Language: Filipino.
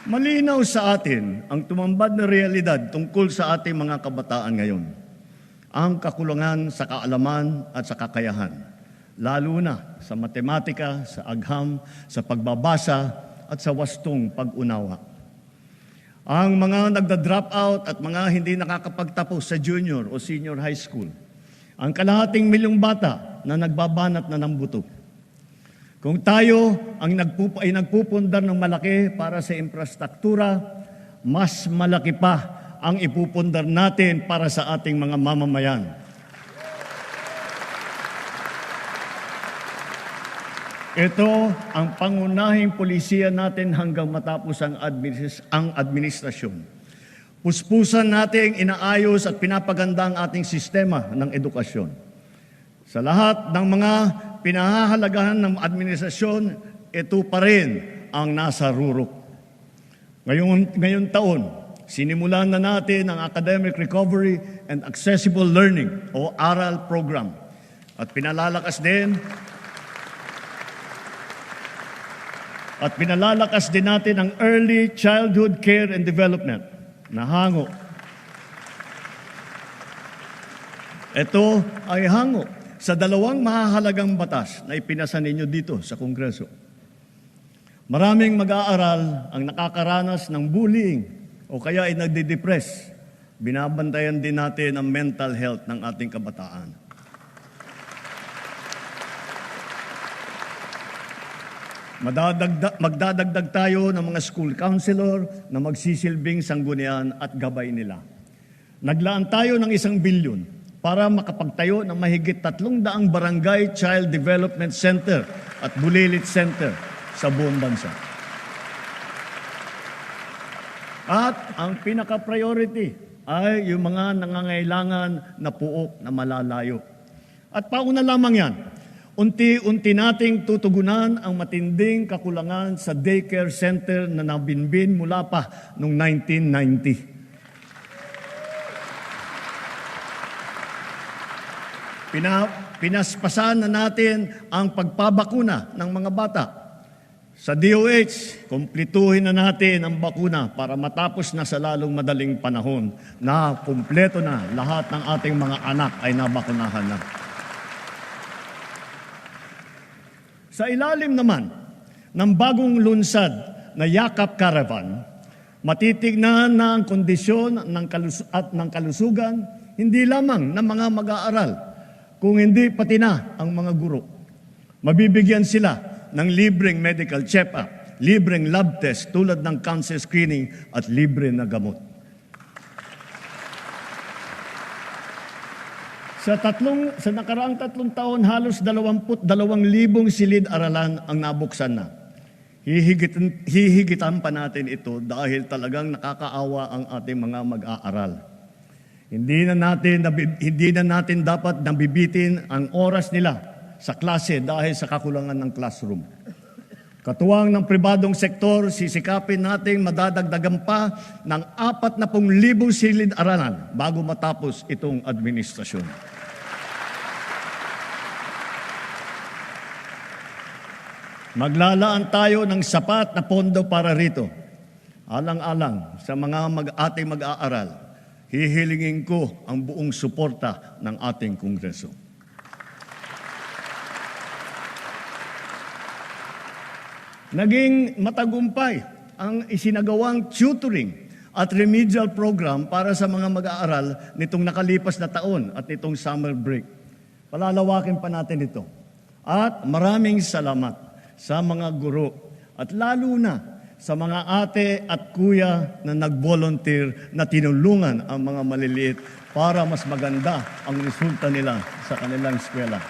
Malinaw sa atin ang tumambad na realidad tungkol sa ating mga kabataan ngayon. Ang kakulangan sa kaalaman at sa kakayahan, lalo na sa matematika, sa agham, sa pagbabasa at sa wastong pag-unawa. Ang mga nagda-drop out at mga hindi nakakapagtapos sa junior o senior high school, ang kalahating milyong bata na nagbabanat na ng buto. Kung tayo ay nagpupundar ng malaki para sa infrastruktura, mas malaki pa ang ipupundar natin para sa ating mga mamamayan. Ito ang pangunahing polisiya natin hanggang matapos ang administrasyon. Puspusan nating inaayos at pinapaganda ang ating sistema ng edukasyon. Sa lahat ng mga pinahahalagahan ng administrasyon, ito pa rin ang nasa rurok. Ngayong taon, sinimulan na natin ang Academic Recovery and Accessible Learning o ARAL program. At pinalalakas din natin ang Early Childhood Care and Development na hango. Ito ay hango sa dalawang mahahalagang batas na ipinasa ninyo dito sa Kongreso. Maraming mag-aaral ang nakakaranas ng bullying o kaya ay nagde-depress. Binabantayan din natin ang mental health ng ating kabataan. Magdadagdag tayo ng mga school counselor na magsisilbing sanggunian at gabay nila. Naglaan tayo ng 1 bilyon para makapagtayo ng mahigit 300 barangay child development center at bulilit center sa buong bansa. At ang pinaka-priority ay yung mga nangangailangan na puok na malalayo. At pauna lamang yan, unti-unti nating tutugunan ang matinding kakulangan sa daycare center na nabinbin mula pa noong 1990. Pinaspasan na natin ang pagpabakuna ng mga bata. Sa DOH, kumpletuhin na natin ang bakuna para matapos na sa lalong madaling panahon na kumpleto na lahat ng ating mga anak ay nabakunahan na. Sa ilalim naman ng bagong lunsad na Yakap Caravan, matitignan na ang kondisyon ng kalusugan hindi lamang ng mga mag-aaral, kung hindi pati na ang mga guro. Mabibigyan sila ng libreng medical check-up, libreng lab test tulad ng cancer screening at libre na gamot. Sa nakaraang 3 taon, halos 22,000 silid-aralan ang nabuksan na. Hihigitan pa natin ito dahil talagang nakakaawa ang ating mga mag-aaral. Hindi na natin dapat nabibitin ang oras nila sa klase dahil sa kakulangan ng classroom. Katuwang ng pribadong sektor, sisikapin nating madadagdagan pa ng 40,000 silid-aralan bago matapos itong administrasyon. Maglalaan tayo ng sapat na pondo para rito. Alang-alang sa mga ating mag-aaral, hihilingin ko ang buong suporta ng ating Kongreso. Naging matagumpay ang isinagawang tutoring at remedial program para sa mga mag-aaral nitong nakalipas na taon at nitong summer break. Palalawakin pa natin ito. At maraming salamat sa mga guro at lalo na sa mga ate at kuya na nag-volunteer na tinulungan ang mga maliliit para mas maganda ang resulta nila sa kanilang eskwela.